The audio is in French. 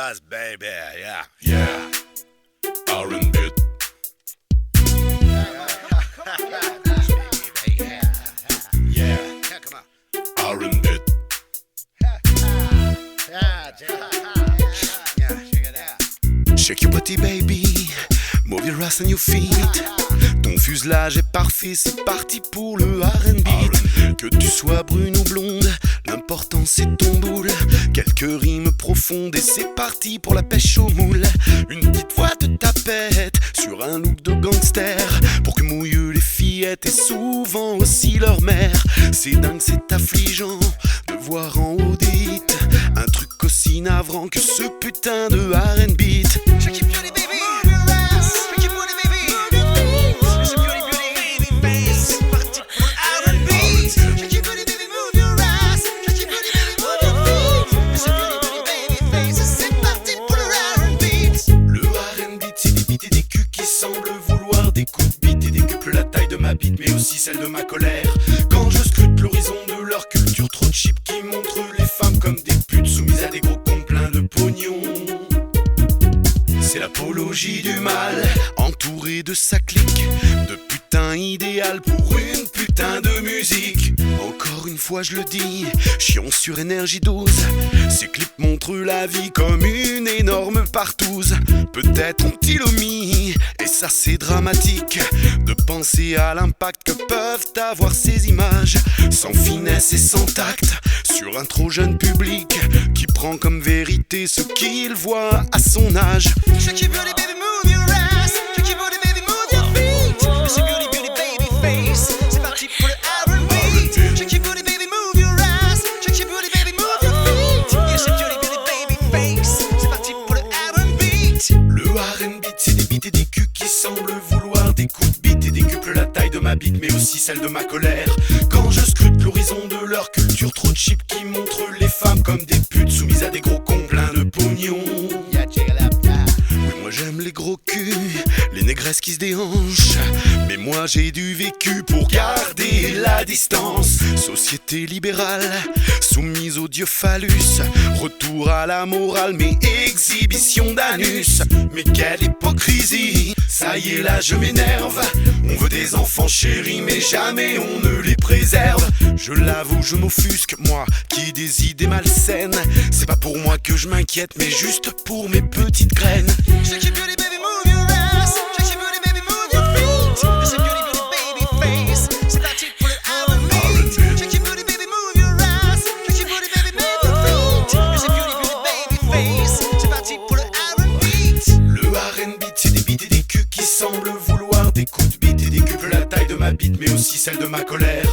us, baby, yeah. Yeah, R&B. Yeah, come on. R&B. Shake your body, baby. Move your ass and your feet. Ton fuselage est parfait, c'est parti pour le R&B. Que tu sois brune ou blonde, l'important c'est ton boule. Quelques rimes profondes et c'est parti pour la pêche au moule. Une petite voix de tapette sur un look de gangster, pour que mouillent les fillettes et souvent aussi leur mère. C'est dingue, c'est affligeant de voir en haut des hits un truc aussi navrant que ce putain de R&B. Shake your beauty, baby. Mais aussi celle de ma colère. Quand je scrute l'horizon de leur culture trop cheap, qui montre les femmes comme des putes soumises à des gros cons pleins de pognon. C'est l'apologie du mal, entouré de sa clique de putain idéal pour une putain de musique. Encore une fois je le dis, chiant sur énergie 12. Ces clips montrent la vie comme une énorme partouze. Peut-être ont-ils omis, et ça c'est dramatique, de penser à l'impact que peuvent avoir ces images, sans finesse et sans tact, sur un trop jeune public qui prend comme vérité ce qu'il voit à son âge. Shake your booty, baby, move your ass. Shake your booty, baby, move your feet. Shake your beauty, beauty, baby face. C'est parti pour le R&B. Shake your booty, baby, move your ass. Shake your booty, baby, move your feet. Yeah, shake your beauty, baby face. C'est parti pour le R&B. Le R&B, c'est des beats et des culs qui semblent vouloir des coups de bite et décuplent la taille de ma bite, mais aussi celle de ma colère. Quand je scrute l'horizon de leur culture trop cheap, qui montre les femmes comme des putes soumises à des gros cons pleins de pognon. Moi j'aime les gros culs, les négresses qui se déhanchent, mais moi j'ai du vécu pour garder la distance. Société libérale, soumise au dieu phallus, retour à la morale mais exhibition d'anus. Mais quelle hypocrisie, ça y est là je m'énerve. On veut des enfants chéris mais jamais on ne les préserve. Je l'avoue je m'offusque, moi qui ai des idées malsaines. C'est pas pour moi que je m'inquiète mais juste pour mes petites graines. Shake your beauty, baby, move your ass. Shake your beauty, baby, move your feet. Shake your beauty, beauty, baby face. C'est parti pour le R&B. Shake your beauty, baby, move your ass. Shake your beauty, baby, move your feet. Shake your beauty, beauty, baby face. C'est parti pour le R&B. Le R&B, c'est des beats et des culs qui semblent vouloir des coups de bite et décuplent la taille de ma bite, mais aussi celle de ma colère.